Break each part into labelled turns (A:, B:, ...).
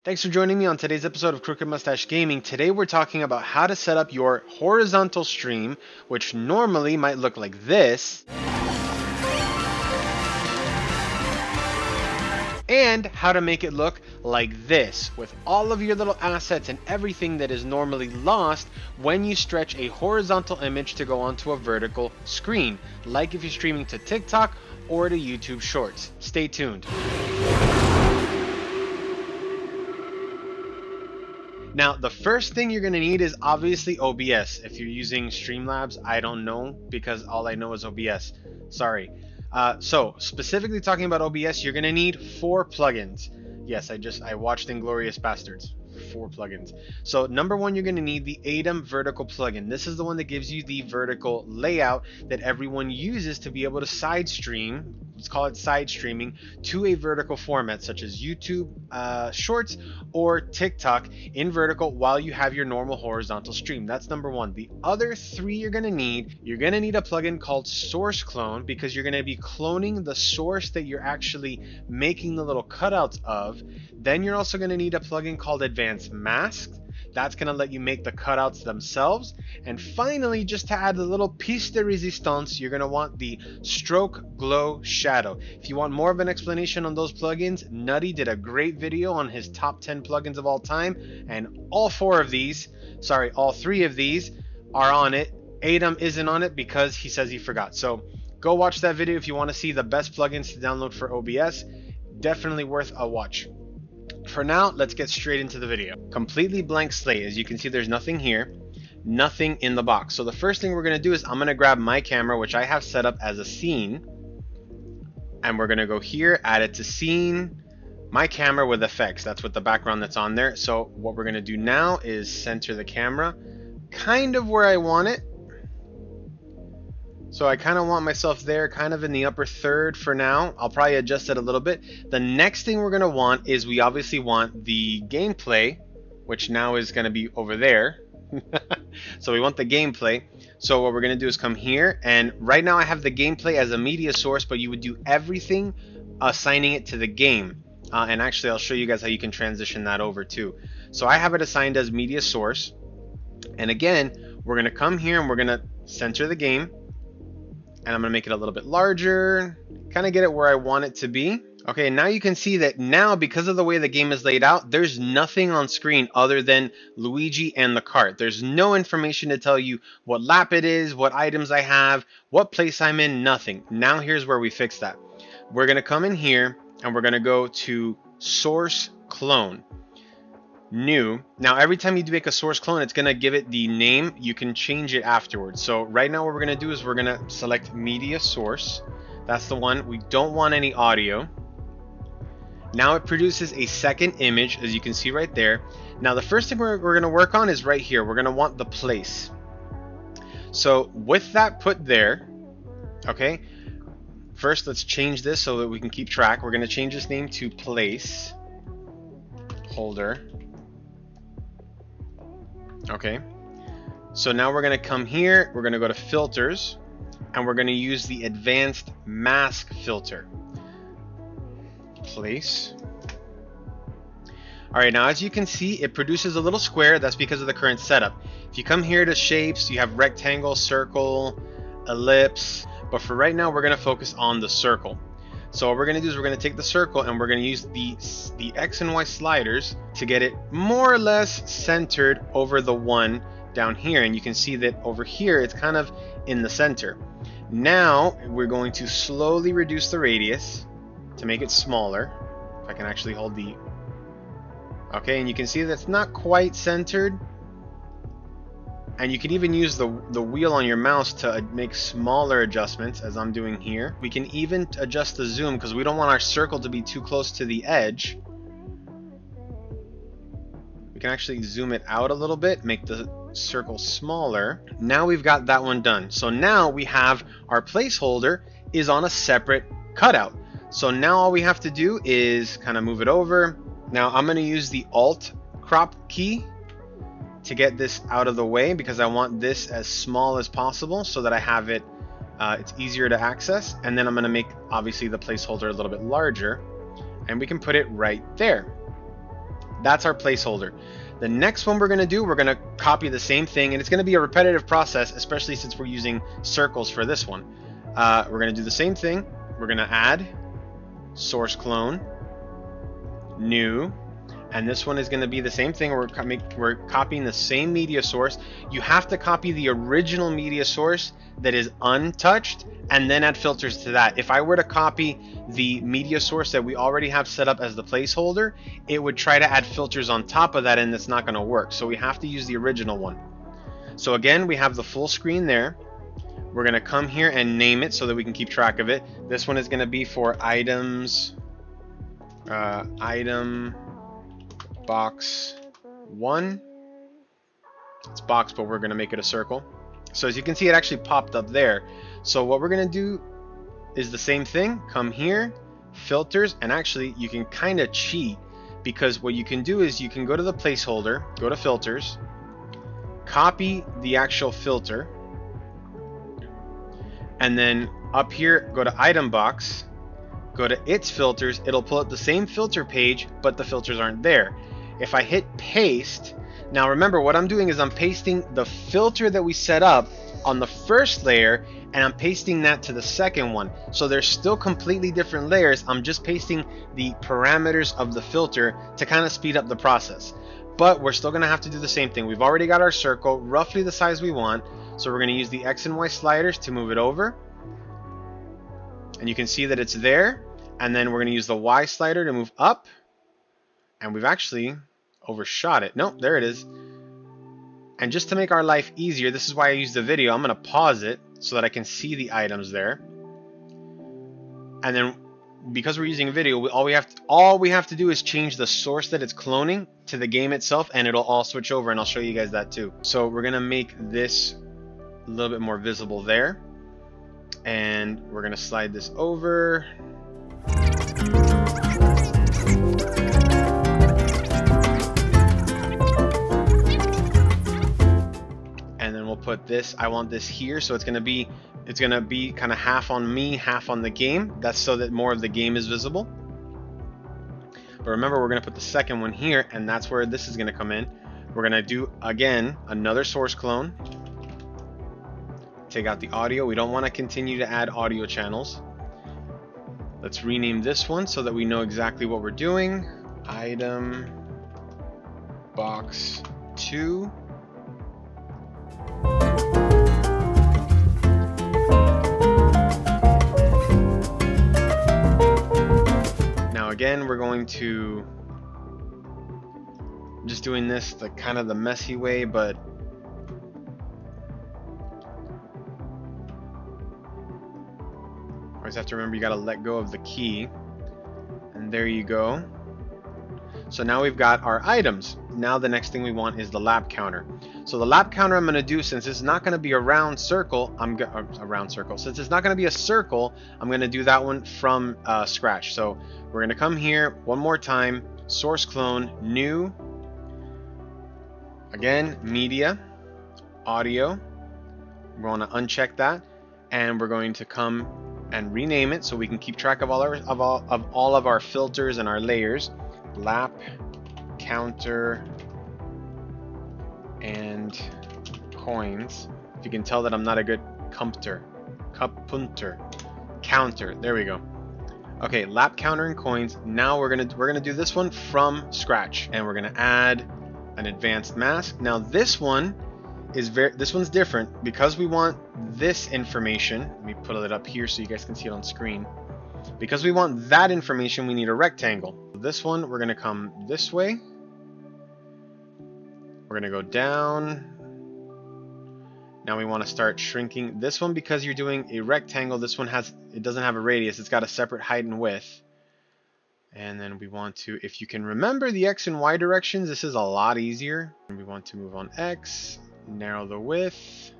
A: Thanks for joining me on today's episode of Crooked Mustache Gaming. Today we're talking about how to set up your horizontal stream, which normally might look like this, and how to make it look like this, with all of your little assets and everything that is normally lost when you stretch a horizontal image to go onto a vertical screen, like if you're streaming to TikTok or to YouTube Shorts. Stay tuned. Now, the first thing you're going to need is obviously OBS. If you're using Streamlabs, I don't know because all I know is OBS. Sorry. So, specifically talking about OBS, you're going to need 4 plugins. Yes, I watched Inglourious Bastards. 4 plugins. So, number 1, you're going to need the Aitum vertical plugin. This is the one that gives you the vertical layout that everyone uses to be able to side stream. Let's call it side streaming to a vertical format such as YouTube Shorts or TikTok in vertical while you have your normal horizontal stream. That's number 1. The other 3 you're going to need a plugin called Source Clone because you're going to be cloning the source that you're actually making the little cutouts of. Then you're also going to need a plugin called Advanced Mask. That's going to let you make the cutouts themselves. And finally, just to add a little piece de resistance, you're going to want the Stroke Glow Shadow. If you want more of an explanation on those plugins, Nutty did a great video on his top 10 plugins of all time, and all 3 of these are on it. Aitum isn't on it because he says he forgot. So go watch that video if you want to see the best plugins to download for OBS. Definitely worth a watch. For now, let's get straight into the video. Completely blank slate. As you can see, there's nothing here, nothing in the box. So the first thing we're going to do is I'm going to grab my camera, which I have set up as a scene, and we're going to go here, add it to scene, my camera with effects. That's what the background that's on there. So what we're going to do now is center the camera kind of where I want it. So I kind of want myself there, kind of in the upper third for now. I'll probably adjust it a little bit. The next thing we're going to want is we obviously want the gameplay, which now is going to be over there. So we want the gameplay. So what we're going to do is come here, and right now I have the gameplay as a media source, but you would do everything assigning it to the game. And actually I'll show you guys how you can transition that over too. So I have it assigned as media source. And again, we're going to come here and we're going to center the game. And I'm going to make it a little bit larger, kind of get it where I want it to be. Okay, now you can see that now, because of the way the game is laid out, there's nothing on screen other than Luigi and the cart. There's no information to tell you what lap it is, what items I have, what place I'm in, nothing. Now here's where we fix that. We're going to come in here and we're going to go to Source Clone. New. Now every time you make a source clone, it's going to give it the name. You can change it afterwards. So right now what we're going to do is we're going to select media source. That's the one. We don't want any audio. Now it produces a second image, as you can see right there. Now the first thing we're going to work on is right here. We're going to want the place. So with that put there, okay, first let's change this so that we can keep track. We're going to change this name to place holder. Okay, so now we're going to come here, we're going to go to filters, and we're going to use the advanced mask filter. Place. Alright, now as you can see, it produces a little square. That's because of the current setup. If you come here to shapes, you have rectangle, circle, ellipse, but for right now we're going to focus on the circle. So what we're going to do is we're going to take the circle and we're going to use the X and Y sliders to get it more or less centered over the one down here. And you can see that over here it's kind of in the center. Now we're going to slowly reduce the radius to make it smaller. If I can actually hold the... Okay, and you can see that's not quite centered. And you can even use the wheel on your mouse to make smaller adjustments, as I'm doing here. We can even adjust the zoom because we don't want our circle to be too close to the edge. We can actually zoom it out a little bit, make the circle smaller. Now we've got that one done. So now we have our placeholder is on a separate cutout. So now all we have to do is kind of move it over. Now I'm going to use the Alt crop key to get this out of the way because I want this as small as possible so that I have it, it's easier to access. And then I'm going to make obviously the placeholder a little bit larger, and we can put it right there. That's our placeholder. The next one we're going to do, we're going to copy the same thing, and it's going to be a repetitive process, especially since we're using circles for this one. We're going to do the same thing. We're going to add source clone, new, and this one is going to be the same thing. We're copying the same media source. You have to copy the original media source that is untouched and then add filters to that. If I were to copy the media source that we already have set up as the placeholder, it would try to add filters on top of that, and it's not going to work. So we have to use the original one. So again, we have the full screen there. We're going to come here and name it so that we can keep track of it. This one is going to be for items, item box 1. It's box, but we're going to make it a circle. So as you can see, it actually popped up there. So what we're going to do is the same thing. Come here, filters, and actually you can kind of cheat, because what you can do is you can go to the placeholder, go to filters, copy the actual filter, and then up here go to item box, go to its filters. It'll pull up the same filter page, but the filters aren't there. If I hit paste, now remember what I'm doing is I'm pasting the filter that we set up on the first layer, and I'm pasting that to the second one. So they're still completely different layers. I'm just pasting the parameters of the filter to kind of speed up the process. But we're still going to have to do the same thing. We've already got our circle roughly the size we want. So we're going to use the X and Y sliders to move it over. And you can see that it's there. And then we're going to use the Y slider to move up. And we've actually overshot it. Nope, there it is. And just to make our life easier, this is why I use the video. I'm going to pause it so that I can see the items there. And then because we're using a video, all we have to do is change the source that it's cloning to the game itself, and it'll all switch over, and I'll show you guys that too. So we're going to make this a little bit more visible there. And we're going to slide this over. And then we'll put this, I want this here, so it's gonna be kind of half on me, half on the game. That's so that more of the game is visible. But remember, we're gonna put the second one here, and that's where this is gonna come in. We're gonna do again another source clone. Take out the audio. We don't want to continue to add audio channels. Let's rename this one so that we know exactly what we're doing. Item box 2. Now again, we're going to just doing this the kind of the messy way, but always have to remember you got to let go of the key. And there you go. So now we've got our items. Now the next thing we want is the lap counter. So the lap counter I'm going to do, since it's not going to be a round circle, since it's not going to be a circle, I'm going to do that one from scratch. So we're going to come here one more time, source clone, new, again, media, audio. We're going to uncheck that, and we're going to come and rename it so we can keep track of all of our filters and our layers. Lap counter and coins. If you can tell that I'm not a good counter. There we go. Okay, lap counter and coins. Now we're gonna do this one from scratch, and we're gonna add an advanced mask. Now this one is this one's different because we want this information. Let me put it up here so you guys can see it on screen. Because we want that information, we need a rectangle. This one, we're gonna come this way. We're gonna go down. Now we want to start shrinking this one because you're doing a rectangle. This one doesn't have a radius. It's got a separate height and width. And then we want to, if you can remember the X and Y directions, this is a lot easier. And we want to move on X, narrow the width.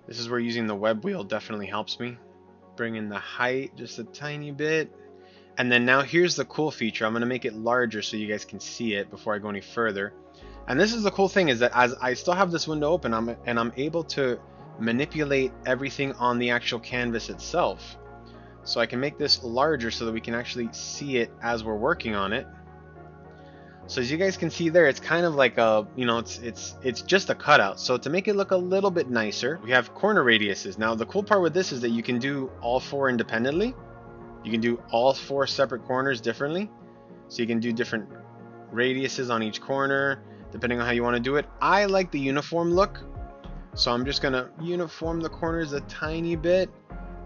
A: This is where using the web wheel definitely helps me. Bring in the height just a tiny bit. And then now here's the cool feature. I'm going to make it larger so you guys can see it before I go any further. And this is the cool thing, is that as I still have this window open, I'm able to manipulate everything on the actual canvas itself. So I can make this larger so that we can actually see it as we're working on it. So as you guys can see there, it's kind of like a, you know, it's just a cutout. So to make it look a little bit nicer, we have corner radiuses. Now the cool part with this is that you can do all 4 independently. You can do all 4 separate corners differently. So you can do different radiuses on each corner, depending on how you want to do it. I like the uniform look. So I'm just gonna uniform the corners a tiny bit,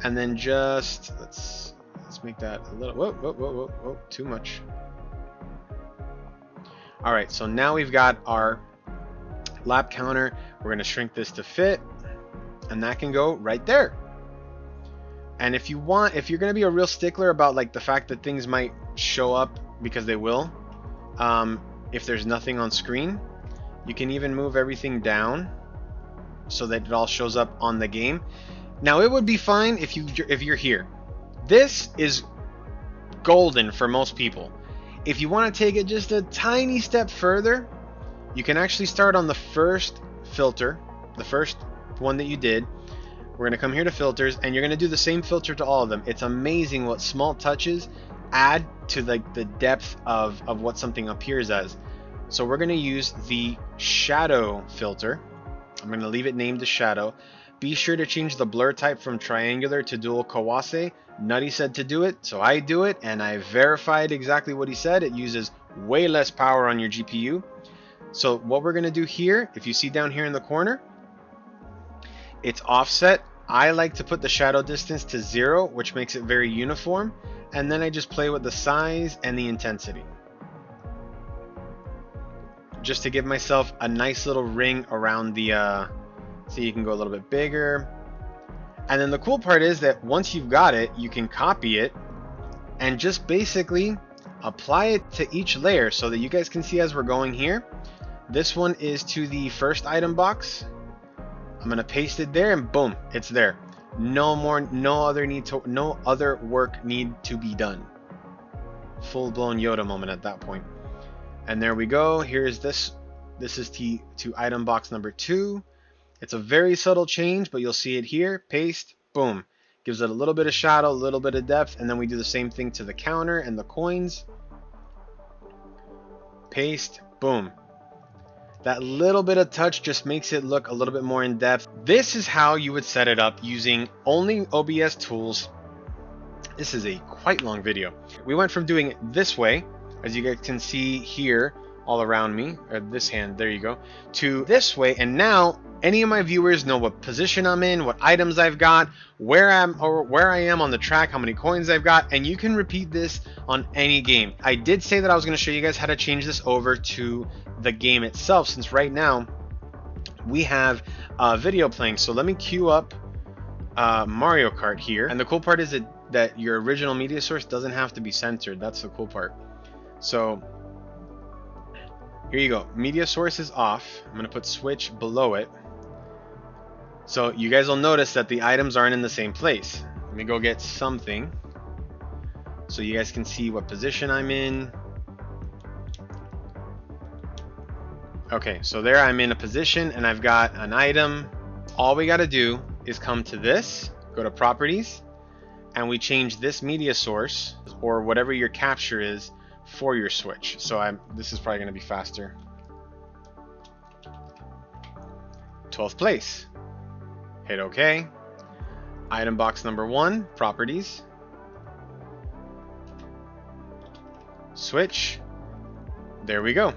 A: and then just, let's make that a little, whoa, too much. All right, so now we've got our lap counter. We're gonna shrink this to fit, and that can go right there. And if you want, if you're gonna be a real stickler about like the fact that things might show up, because they will, if there's nothing on screen, you can even move everything down so that it all shows up on the game. Now it would be fine if you're here. This is golden for most people. If you want to take it just a tiny step further, you can actually start on the first filter, the first one that you did. We're going to come here to filters, and you're going to do the same filter to all of them. It's amazing what small touches add to like the depth of what something appears as. So we're going to use the shadow filter. I'm going to leave it named as shadow. Be sure to change the blur type from triangular to dual Kawase. Nutty said to do it, so I do it, and I verified exactly what he said. It uses way less power on your GPU. So what we're going to do here, if you see down here in the corner, it's offset. I like to put the shadow distance to 0, which makes it very uniform, and then I just play with the size and the intensity, just to give myself a nice little ring around the so you can go a little bit bigger. And then the cool part is that once you've got it, you can copy it and just basically apply it to each layer so that you guys can see as we're going here. This one is to the first item box. I'm gonna paste it there, and boom, it's there. No other work need to be done. Full-blown Yoda moment at that point. And there we go. Here's this. This is to item box number 2. It's a very subtle change, but you'll see it here. Paste, boom. Gives it a little bit of shadow, a little bit of depth, and then we do the same thing to the counter and the coins. Paste, boom. That little bit of touch just makes it look a little bit more in depth. This is how you would set it up using only OBS tools. This is a quite long video. We went from doing it this way, as you guys can see here all around me, or this hand, there you go, to this way, and now any of my viewers know what position I'm in, what items I've got, where I am on the track, how many coins I've got, and you can repeat this on any game. I did say that I was going to show you guys how to change this over to the game itself, since right now we have a video playing. So let me queue up Mario Kart here, and the cool part is that your original media source doesn't have to be centered. That's the cool part. So here you go. Media source is off. I'm going to put switch below it. So you guys will notice that the items aren't in the same place. Let me go get something so you guys can see what position I'm in. Okay, so there I'm in a position and I've got an item. All we got to do is come to this, go to properties, and we change this media source or whatever your capture is for your switch. So this is probably going to be faster. 12th place. Hit OK. Item box number 1, properties. Switch. There we go.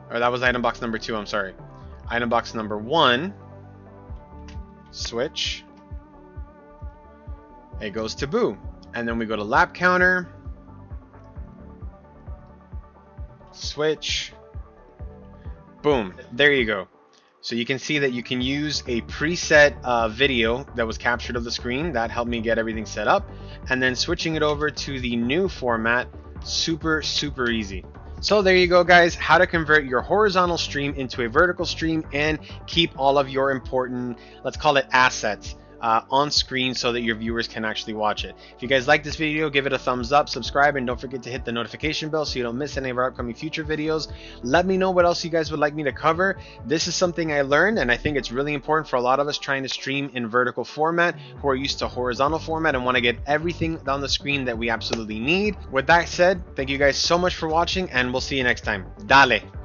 A: Or that was item box number 2, I'm sorry. Item box number 1. Switch. It goes to Boo. And then we go to lap counter. Switch. Boom. There you go. So you can see that you can use a preset video that was captured of the screen. That helped me get everything set up. And then switching it over to the new format, super easy. So there you go, guys, how to convert your horizontal stream into a vertical stream and keep all of your important, let's call it assets, on screen so that your viewers can actually watch it. If you guys like this video, give it a thumbs up, subscribe, and don't forget to hit the notification bell so you don't miss any of our upcoming future videos. Let me know what else you guys would like me to cover. This is something I learned, and I think it's really important for a lot of us trying to stream in vertical format who are used to horizontal format and want to get everything on the screen that we absolutely need. With that said, thank you guys so much for watching, and we'll see you next time. Dale!